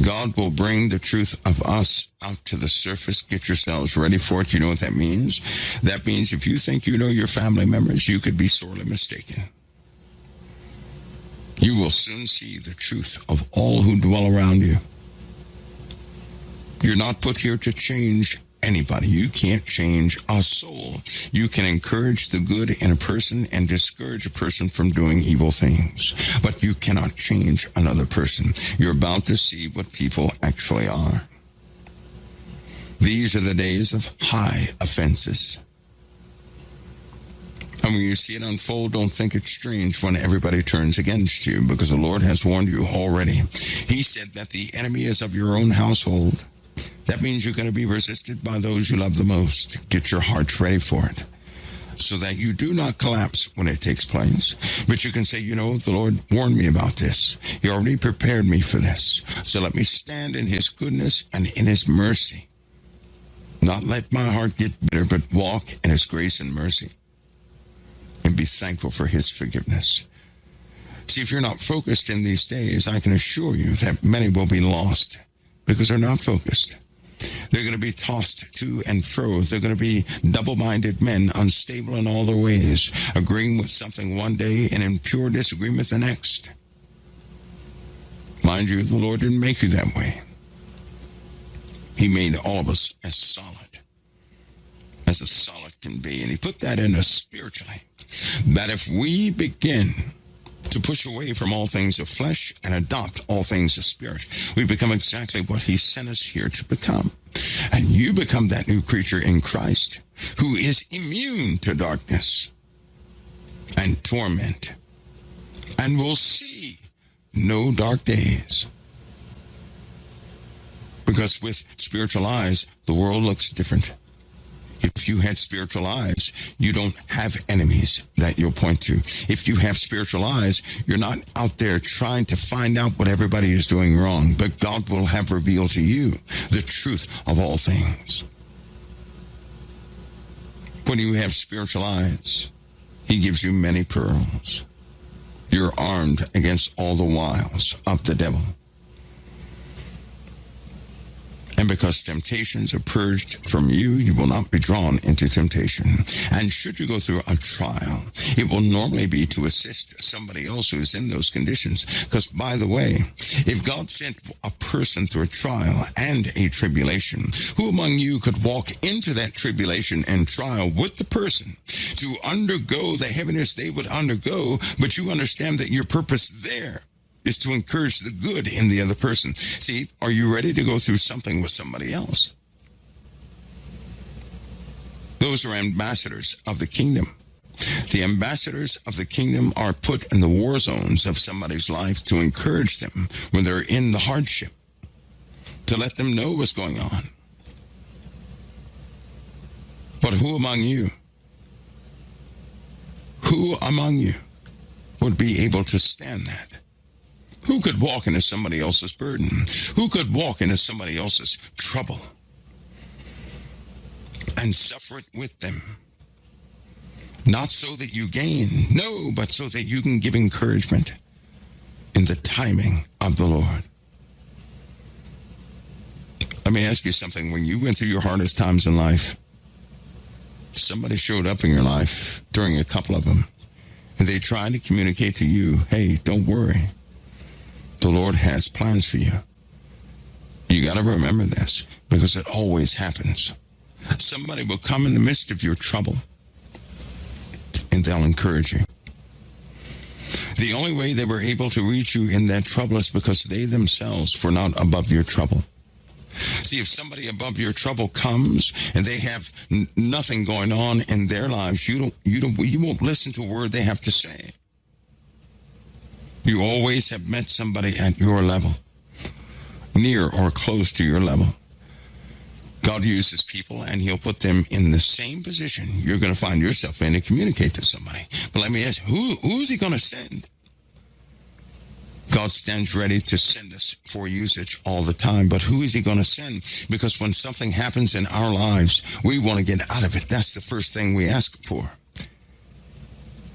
God will bring the truth of us out to the surface. Get yourselves ready for it. You know what that means? That means if you think you know your family members, you could be sorely mistaken. You will soon see the truth of all who dwell around you. You're not put here to change anybody. You can't change a soul. You can encourage the good in a person and discourage a person from doing evil things. But you cannot change another person. You're about to see what people actually are. These are the days of high offenses. And when you see it unfold, don't think it's strange when everybody turns against you, because the Lord has warned you already. He said that the enemy is of your own household. That means you're going to be resisted by those you love the most. Get your hearts ready for it, so that you do not collapse when it takes place. But you can say, you know, the Lord warned me about this. He already prepared me for this. So let me stand in His goodness and in His mercy. Not let my heart get bitter, but walk in His grace and mercy. And be thankful for His forgiveness. See, if you're not focused in these days, I can assure you that many will be lost because they're not focused. They're going to be tossed to and fro. They're going to be double-minded men, unstable in all their ways, agreeing with something one day and in pure disagreement the next. Mind you, the Lord didn't make you that way. He made all of us as solid can be. And He put that in us spiritually, that if we begin to push away from all things of flesh and adopt all things of spirit, we become exactly what He sent us here to become. And you become that new creature in Christ who is immune to darkness and torment and will see no dark days. Because with spiritual eyes, the world looks different. If you had spiritual eyes, you don't have enemies that you'll point to. If you have spiritual eyes, you're not out there trying to find out what everybody is doing wrong, but God will have revealed to you the truth of all things. When you have spiritual eyes, He gives you many pearls. You're armed against all the wiles of the devil. And because temptations are purged from you, you will not be drawn into temptation. And should you go through a trial, it will normally be to assist somebody else who is in those conditions. Because, by the way, if God sent a person through a trial and a tribulation, who among you could walk into that tribulation and trial with the person to undergo the heaviness they would undergo, but you understand that your purpose there is to encourage the good in the other person? See, are you ready to go through something with somebody else? Those are ambassadors of the kingdom. The ambassadors of the kingdom are put in the war zones of somebody's life to encourage them when they're in the hardship, to let them know what's going on. But who among you would be able to stand that? Who could walk into somebody else's burden? Who could walk into somebody else's trouble and suffer it with them? Not so that you gain, no, but so that you can give encouragement in the timing of the Lord. Let me ask you something. When you went through your hardest times in life, somebody showed up in your life during a couple of them, and they tried to communicate to you, hey, don't worry. The Lord has plans for you. You got to remember this, because it always happens. Somebody will come in the midst of your trouble, and they'll encourage you. The only way they were able to reach you in that trouble is because they themselves were not above your trouble. See, if somebody above your trouble comes and they have nothing going on in their lives, you won't listen to a word they have to say. You always have met somebody at your level, near or close to your level. God uses people, and He'll put them in the same position you're going to find yourself in to communicate to somebody. But let me ask, who is He going to send? God stands ready to send us for usage all the time, but who is He going to send? Because when something happens in our lives, we want to get out of it. That's the first thing we ask for.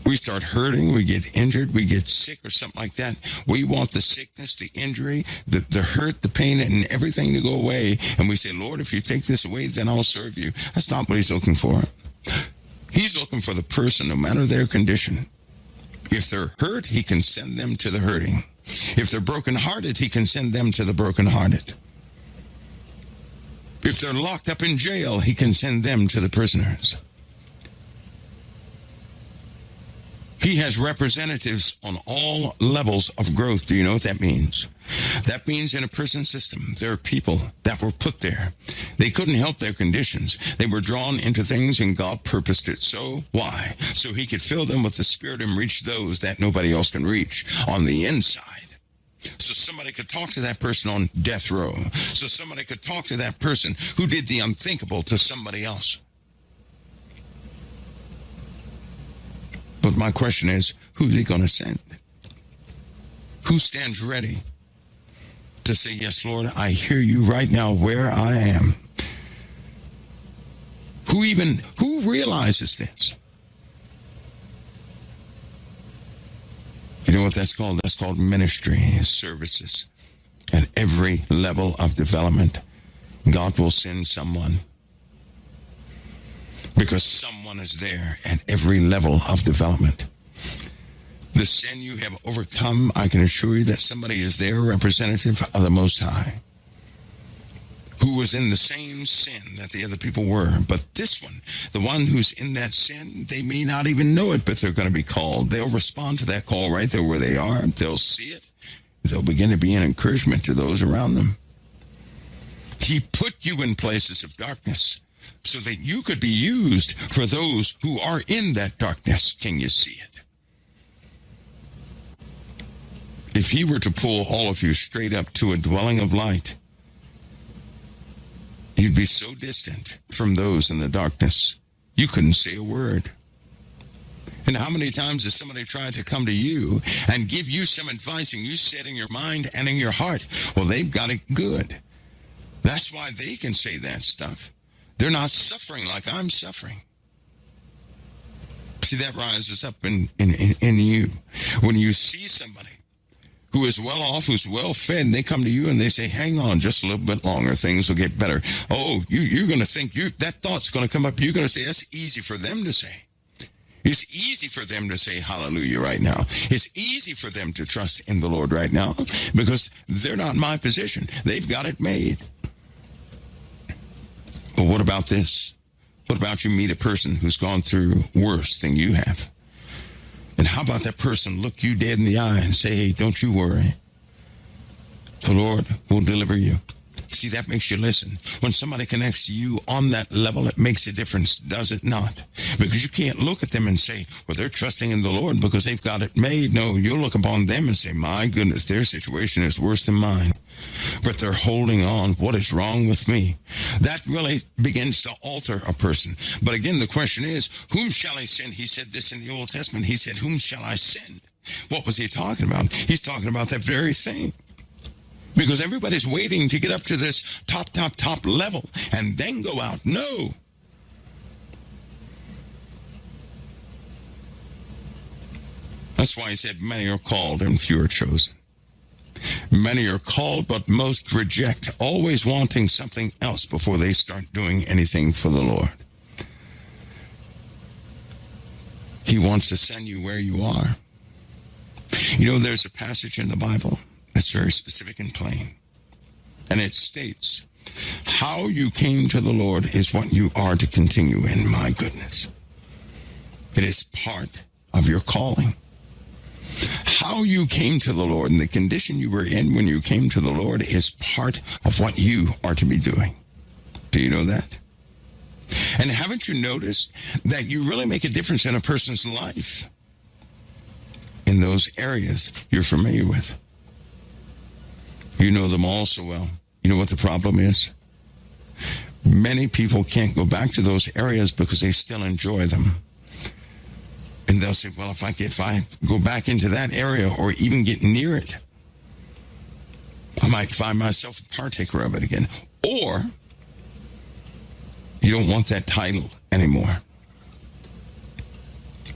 We start hurting, we get injured, we get sick or something like that. We want the sickness, the injury, the hurt, the pain, and everything to go away. And we say, Lord, if you take this away, then I'll serve you. That's not what he's looking for. He's looking for the person, no matter their condition. If they're hurt, he can send them to the hurting. If they're brokenhearted, he can send them to the brokenhearted. If they're locked up in jail, he can send them to the prisoners. He has representatives on all levels of growth. Do you know what that means? That means in a prison system, there are people that were put there. They couldn't help their conditions. They were drawn into things, and God purposed it. So why? So he could fill them with the Spirit and reach those that nobody else can reach on the inside. So somebody could talk to that person on death row. So somebody could talk to that person who did the unthinkable to somebody else. But my question is, who's he going to send? Who stands ready to say, yes, Lord, I hear you right now where I am? Who realizes this? You know what that's called? That's called ministry services. At every level of development, God will send someone. Because someone is there at every level of development. The sin you have overcome, I can assure you that somebody is there, representative of the Most High, who was in the same sin that the other people were. But this one, the one who's in that sin, they may not even know it, but they're going to be called. They'll respond to that call right there where they are. They'll see it. They'll begin to be an encouragement to those around them. He put you in places of darkness so that you could be used for those who are in that darkness. Can you see it? If he were to pull all of you straight up to a dwelling of light, you'd be so distant from those in the darkness, you couldn't say a word. And how many times has somebody tried to come to you and give you some advice, and you said in your mind and in your heart, well, they've got it good. That's why they can say that stuff. They're not suffering like I'm suffering. See, that rises up in you. When you see somebody who is well off, who's well fed, and they come to you and they say, hang on just a little bit longer, things will get better. Oh, you're going to think, that thought's going to come up. You're going to say, that's easy for them to say. It's easy for them to say hallelujah right now. It's easy for them to trust in the Lord right now because they're not in my position. They've got it made. But what about this? What about you meet a person who's gone through worse than you have? And how about that person look you dead in the eye and say, hey, don't you worry. The Lord will deliver you. See, that makes you listen. When somebody connects to you on that level, it makes a difference, does it not? Because you can't look at them and say, well, they're trusting in the Lord because they've got it made. No, you'll look upon them and say, my goodness, their situation is worse than mine. But they're holding on. What is wrong with me? That really begins to alter a person. But again, the question is, whom shall I send? He said this in the Old Testament. He said, whom shall I send? What was he talking about? He's talking about that very thing. Because everybody's waiting to get up to this top level and then go out. No. That's why he said many are called and few are chosen. Many are called, but most reject, always wanting something else before they start doing anything for the Lord. He wants to send you where you are. You know, there's a passage in the Bible that's very specific and plain. And it states, how you came to the Lord is what you are to continue in. My goodness. It is part of your calling. How you came to the Lord and the condition you were in when you came to the Lord is part of what you are to be doing. Do you know that? And haven't you noticed that you really make a difference in a person's life in those areas you're familiar with? You know them all so well. You know what the problem is? Many people can't go back to those areas because they still enjoy them. And they'll say, well, if I go back into that area or even get near it, I might find myself a partaker of it again. Or you don't want that title anymore.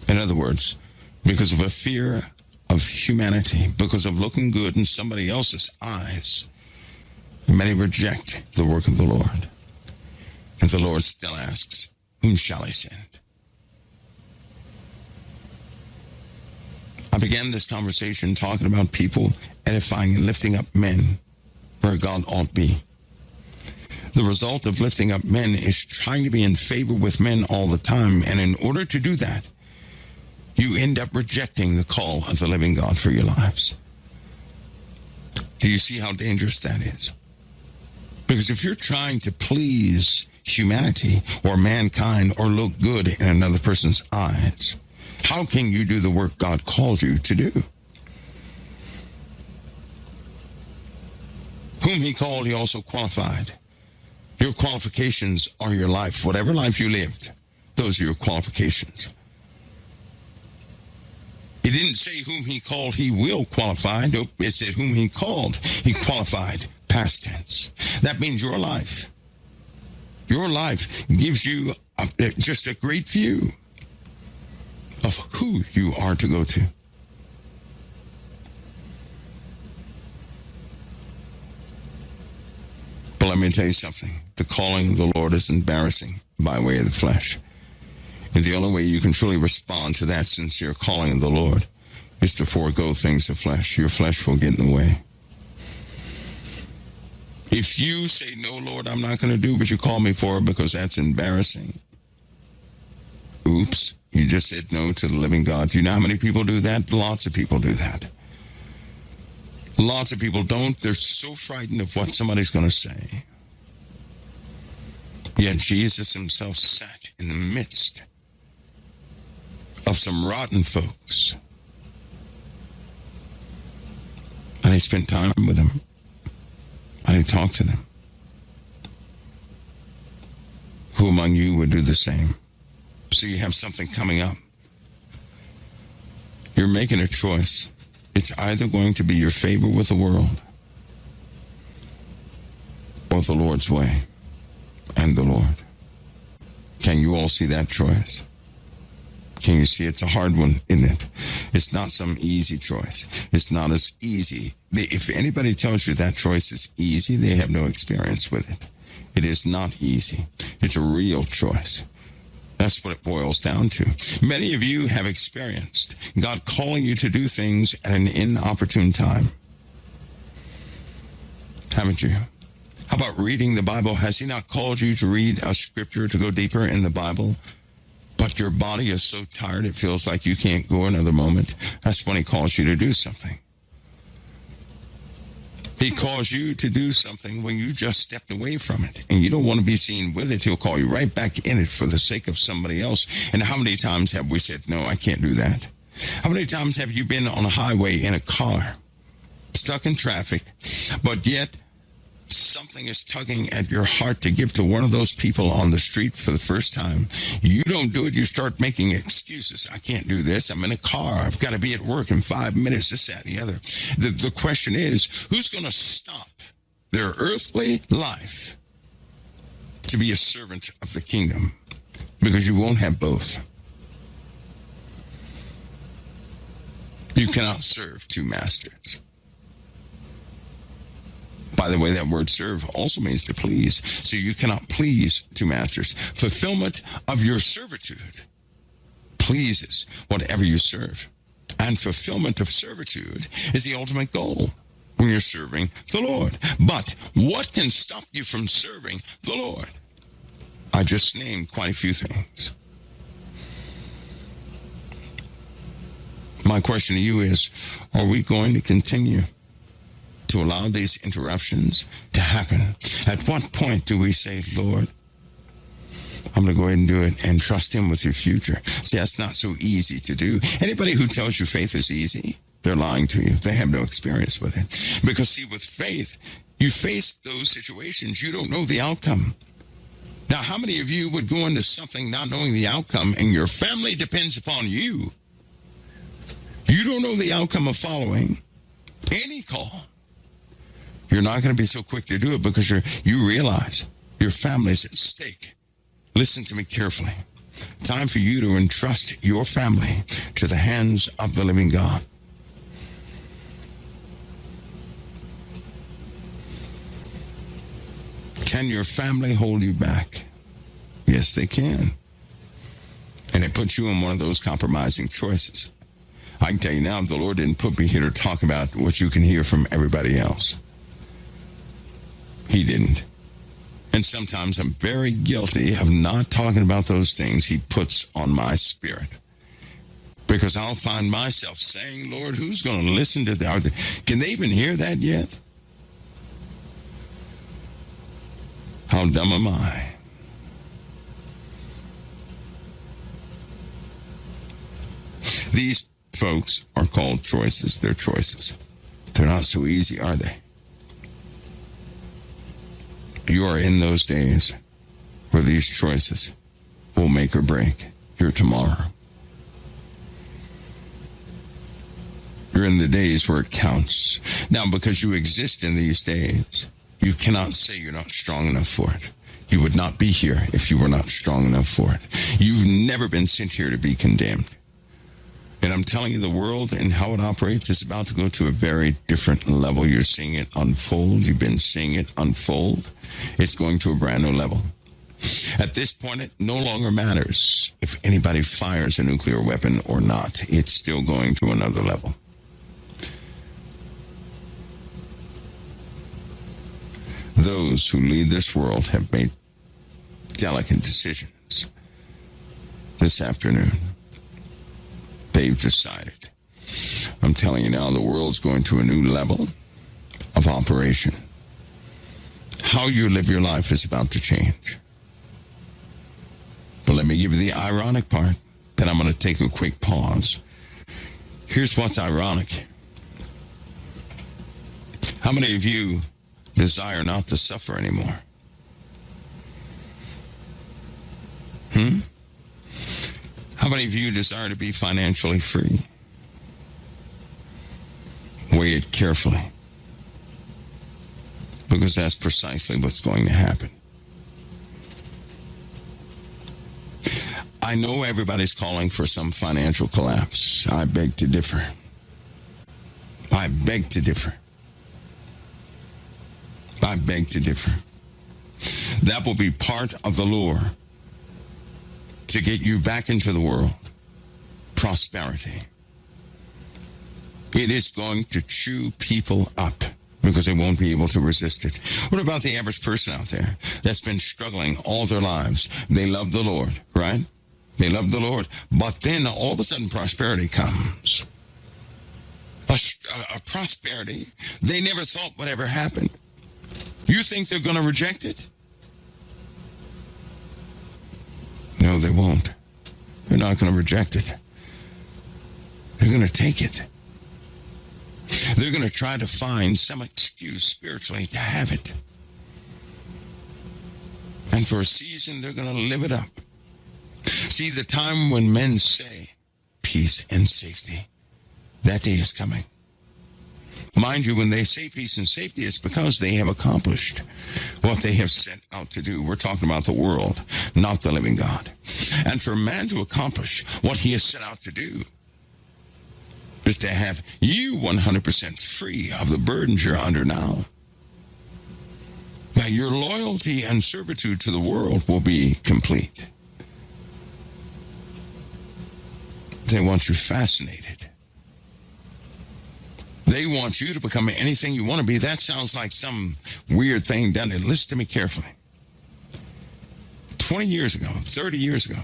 In other words, because of a fear of humanity, because of looking good in somebody else's eyes, many reject the work of the Lord. And the Lord still asks, whom shall I send? I began this conversation talking about people edifying and lifting up men where God ought to be. The result of lifting up men is trying to be in favor with men all the time. And in order to do that, you end up rejecting the call of the living God for your lives. Do you see how dangerous that is? Because if you're trying to please humanity or mankind or look good in another person's eyes, how can you do the work God called you to do? Whom he called, he also qualified. Your qualifications are your life. Whatever life you lived, those are your qualifications. He didn't say whom he called, he will qualify. Nope, it said whom he called, he qualified. Past tense. That means your life. Your life gives you just a great view of who you are to go to. But let me tell you something. The calling of the Lord is embarrassing by way of the flesh. And the only way you can truly respond to that sincere calling of the Lord is to forego things of flesh. Your flesh will get in the way. If you say, no, Lord, I'm not going to do what you call me for because that's embarrassing. Oops, you just said no to the living God. Do you know how many people do that? Lots of people do that. Lots of people don't. They're so frightened of what somebody's going to say. Yet Jesus himself sat in the midst of some rotten folks. And he spent time with them. And he talked to them. Who among you would do the same? So you have something coming up. You're making a choice. It's either going to be your favor with the world or the Lord's way and the Lord. Can you all see that choice? Can you see it's a hard one, isn't it? It's not some easy choice. It's not as easy. If anybody tells you that choice is easy, they have no experience with it. It is not easy. It's a real choice. That's what it boils down to. Many of you have experienced God calling you to do things at an inopportune time. Haven't you? How about reading the Bible? Has he not called you to read a scripture, to go deeper in the Bible? But your body is so tired it feels like you can't go another moment. That's when he calls you to do something. He calls you to do something when you just stepped away from it and you don't want to be seen with it. He'll call you right back in it for the sake of somebody else. And how many times have we said, no, I can't do that? How many times have you been on a highway in a car, stuck in traffic, but yet something is tugging at your heart to give to one of those people on the street for the first time? You don't do it. You start making excuses. I can't do this. I'm in a car. I've got to be at work in 5 minutes, this, that, and the other. The question is, who's going to stop their earthly life to be a servant of the kingdom? Because you won't have both. You cannot serve two masters. By the way, that word serve also means to please. So you cannot please two masters. Fulfillment of your servitude pleases whatever you serve. And fulfillment of servitude is the ultimate goal when you're serving the Lord. But what can stop you from serving the Lord? I just named quite a few things. My question to you is, are we going to continue to allow these interruptions to happen? At what point do we say, Lord, I'm going to go ahead and do it and trust him with your future? See, that's not so easy to do. Anybody who tells you faith is easy, they're lying to you. They have no experience with it. Because see, with faith, you face those situations. You don't know the outcome. Now, how many of you would go into something not knowing the outcome and your family depends upon you? You don't know the outcome of following any call. You're not going to be so quick to do it because you realize your family's at stake. Listen to me carefully. Time for you to entrust your family to the hands of the living God. Can your family hold you back? Yes, they can. And it puts you in one of those compromising choices. I can tell you now, the Lord didn't put me here to talk about what you can hear from everybody else. He didn't. And sometimes I'm very guilty of not talking about those things He puts on my spirit. Because I'll find myself saying, Lord, who's going to listen to that? Can they even hear that yet? How dumb am I? These folks are called choices. They're choices. They're not so easy, are they? You are in those days where these choices will make or break your tomorrow. You're in the days where it counts. Now, because you exist in these days, you cannot say you're not strong enough for it. You would not be here if you were not strong enough for it. You've never been sent here to be condemned. And I'm telling you, the world and how it operates is about to go to a very different level. You're seeing it unfold. You've been seeing it unfold. It's going to a brand new level. At this point, it no longer matters if anybody fires a nuclear weapon or not. It's still going to another level. Those who lead this world have made delicate decisions this afternoon. They've decided. I'm telling you now, the world's going to a new level of operation. How you live your life is about to change. But let me give you the ironic part. Then I'm going to take a quick pause. Here's what's ironic. How many of you desire not to suffer anymore? How many of you desire to be financially free? Weigh it carefully, because that's precisely what's going to happen. I know everybody's calling for some financial collapse. I beg to differ. I beg to differ. I beg to differ. That will be part of the lure to get you back into the world. Prosperity. It is going to chew people up because they won't be able to resist it. What about the average person out there that's been struggling all their lives? They love the Lord, right? They love the Lord. But then all of a sudden prosperity comes. A prosperity they never thought would ever happen. You think they're going to reject it? No, they won't. They're not going to reject it. They're going to take it. They're going to try to find some excuse spiritually to have it. And for a season, they're going to live it up. See, the time when men say peace and safety, that day is coming. Mind you, when they say peace and safety, it's because they have accomplished what they have set out to do. We're talking about the world, not the living God. And for man to accomplish what he has set out to do is to have you 100% free of the burdens you're under now. Now, your loyalty and servitude to the world will be complete. They want you fascinated. They want you to become anything you want to be. That sounds like some weird thing done. And listen to me carefully. 20 years ago, 30 years ago,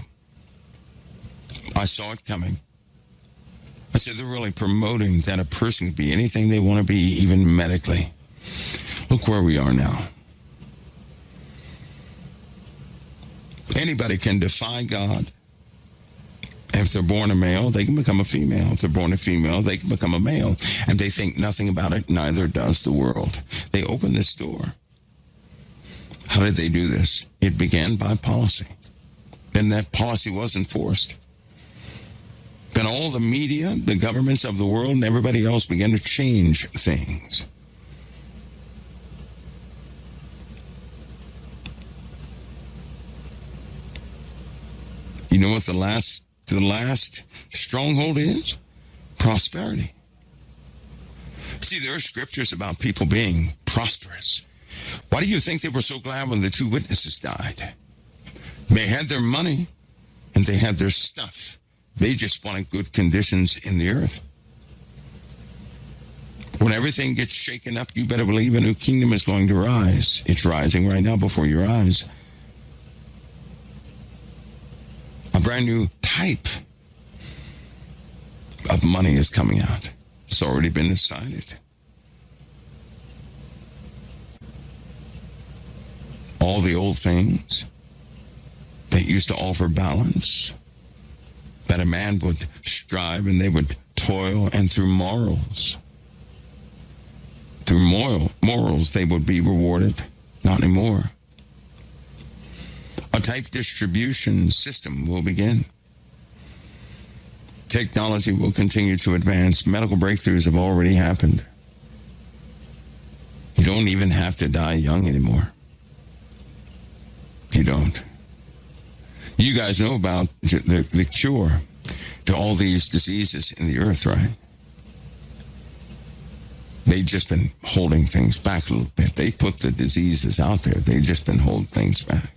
I saw it coming. I said, they're really promoting that a person can be anything they want to be, even medically. Look where we are now. Anybody can defy God. If they're born a male, they can become a female. If they're born a female, they can become a male. And they think nothing about it, neither does the world. They open this door. How did they do this? It began by policy. And that policy was enforced. Then all the media, the governments of the world, and everybody else began to change things. You know what the last stronghold is? Prosperity. See, there are scriptures about people being prosperous. Why do you think they were so glad when the two witnesses died? They had their money and they had their stuff. They just wanted good conditions in the earth. When everything gets shaken up, you better believe a new kingdom is going to rise. It's rising right now before your eyes. A brand new type of money is coming out. It's already been decided. All the old things that used to offer balance, that a man would strive and they would toil, and through morals, they would be rewarded. Not anymore. A type distribution system will begin. Technology will continue to advance. Medical breakthroughs have already happened. You don't even have to die young anymore. You don't. You guys know about the cure to all these diseases in the earth, right? They've just been holding things back a little bit. They put the diseases out there. They've just been holding things back.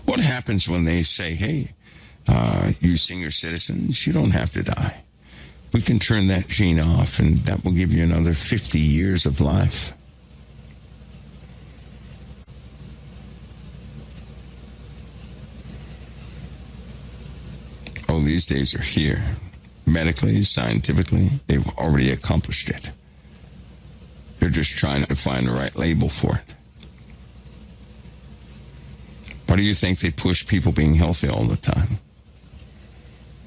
What happens when they say, hey, you senior citizens, you don't have to die. We can turn that gene off, and that will give you another 50 years of life. Oh, these days are here. Medically, scientifically, they've already accomplished it. They're just trying to find the right label for it. Why do you think they push people being healthy all the time?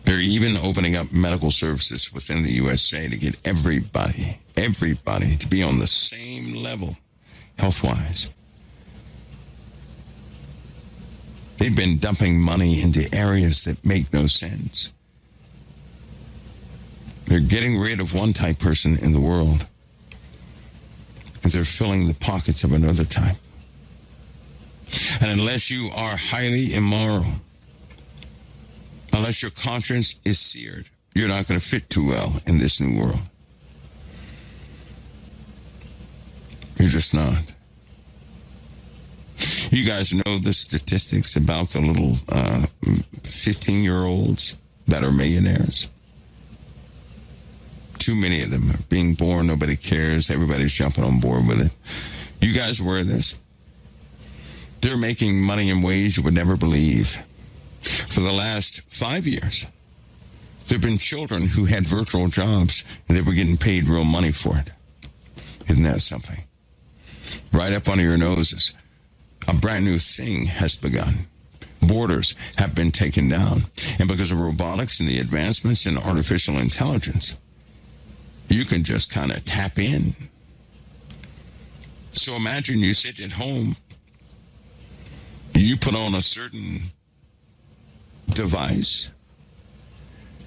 They're even opening up medical services within the USA to get everybody to be on the same level health-wise. They've been dumping money into areas that make no sense. They're getting rid of one type person in the world, and they're filling the pockets of another type. And unless you are highly immoral, unless your conscience is seared, you're not going to fit too well in this new world. You're just not. You guys know the statistics about the little 15-year-olds that are millionaires? Too many of them are being born. Nobody cares. Everybody's jumping on board with it. You guys aware of this? They're making money in ways you would never believe. For the last 5 years, there have been children who had virtual jobs and they were getting paid real money for it. Isn't that something? Right up under your noses, a brand new thing has begun. Borders have been taken down. And because of robotics and the advancements in artificial intelligence, you can just kind of tap in. So imagine you sit at home, you put on a certain device,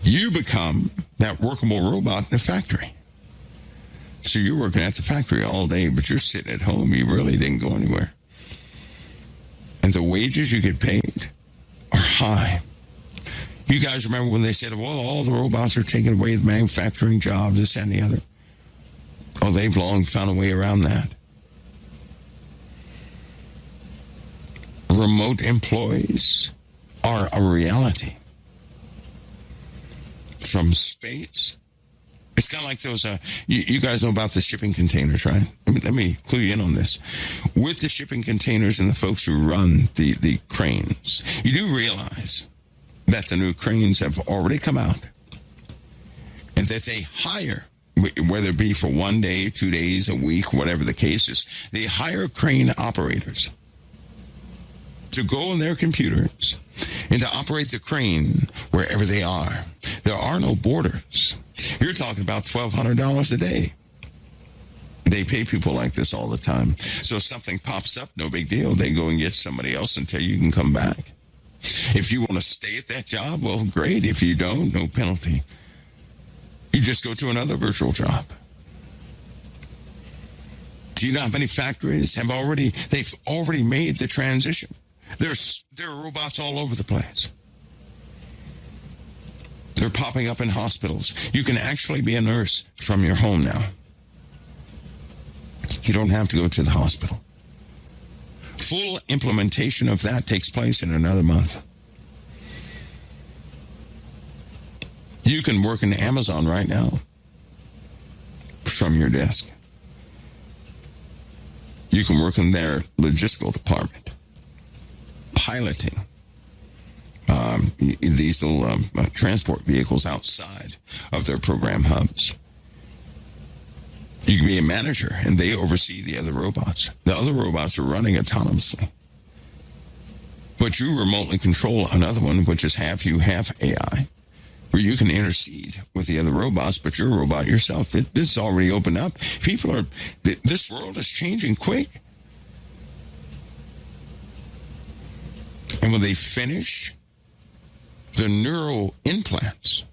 you become that workable robot in the factory. So you're working at the factory all day, but you're sitting at home. You really didn't go anywhere. And the wages you get paid are high. You guys remember when they said, well, all the robots are taking away the manufacturing jobs, this and the other? Oh, they've long found a way around that. Remote employees are a reality. From space. It's kind of like those, you guys know about the shipping containers, right? Let me clue you in on this. With the shipping containers and the folks who run the cranes, you do realize that the new cranes have already come out and that they hire, whether it be for 1 day, 2 days, a week, whatever the case is, they hire crane operators to go on their computers and to operate the crane wherever they are. There are no borders. You're talking about $1,200 a day. They pay people like this all the time. So if something pops up, no big deal. They go and get somebody else until you can come back. If you want to stay at that job, well, great. If you don't, no penalty. You just go to another virtual job. Do you know how many factories they've already made the transition? There are robots all over the place. They're popping up in hospitals. You can actually be a nurse from your home now. You don't have to go to the hospital. Full implementation of that takes place in another month. You can work in Amazon right now from your desk. You can work in their logistical department, piloting these little transport vehicles outside of their program hubs. You can be a manager, and they oversee the other robots. The other robots are running autonomously. But you remotely control another one, which is half you, half AI, where you can intercede with the other robots, but you're a robot yourself. This is already opened up. This world is changing quick. And when they finish the neural implants,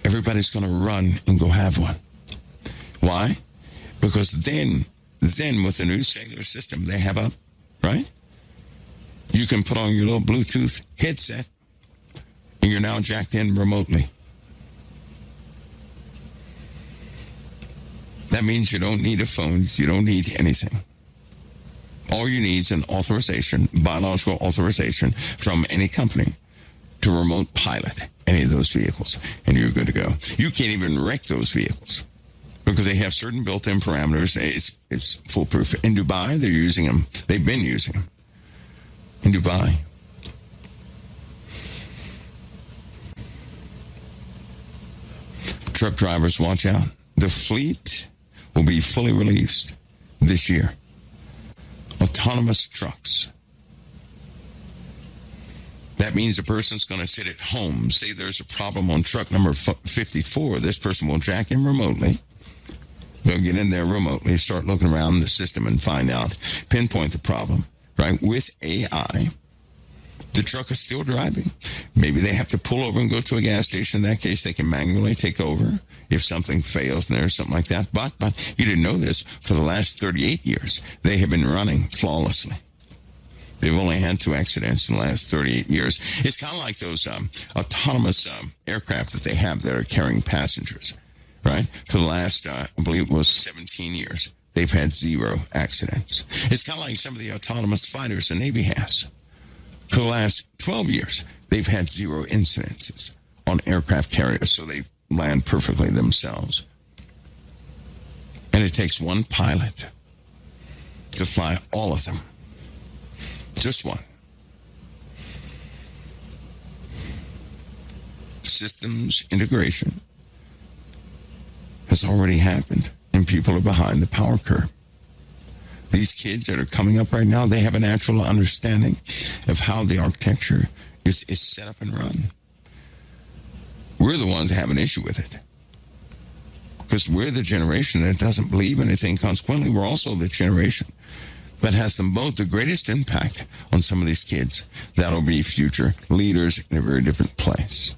everybody's going to run and go have one. Why? Because then with the new cellular system they have up, right? You can put on your little Bluetooth headset and you're now jacked in remotely. That means you don't need a phone. You don't need anything. All you need is an authorization, biological authorization from any company to remote pilot any of those vehicles, and you're good to go. You can't even wreck those vehicles because they have certain built-in parameters. It's foolproof. In Dubai, they're using them. They've been using them. In Dubai. Truck drivers, watch out. The fleet will be fully released this year. Autonomous trucks. That means a person's going to sit at home. Say there's a problem on truck number 54. This person will jack in remotely. They'll get in there remotely, start looking around the system and find out, pinpoint the problem, right? With AI, the truck is still driving. Maybe they have to pull over and go to a gas station. In that case, they can manually take over if something fails there or something like that. But you didn't know this. For the last 38 years, they have been running flawlessly. They've only had 2 accidents in the last 38 years. It's kind of like those autonomous aircraft that they have that are carrying passengers, right? For the last, I believe it was 17 years, they've had 0 accidents. It's kind of like some of the autonomous fighters the Navy has. For the last 12 years, they've had 0 incidences on aircraft carriers, so they land perfectly themselves. And it takes one pilot to fly all of them. Just one. Systems integration has already happened, and people are behind the power curve. These kids that are coming up right now, they have a natural understanding of how the architecture is set up and run. We're the ones that have an issue with it. Because we're the generation that doesn't believe anything. Consequently, we're also the generation that has the greatest impact on some of these kids that'll be future leaders in a very different place.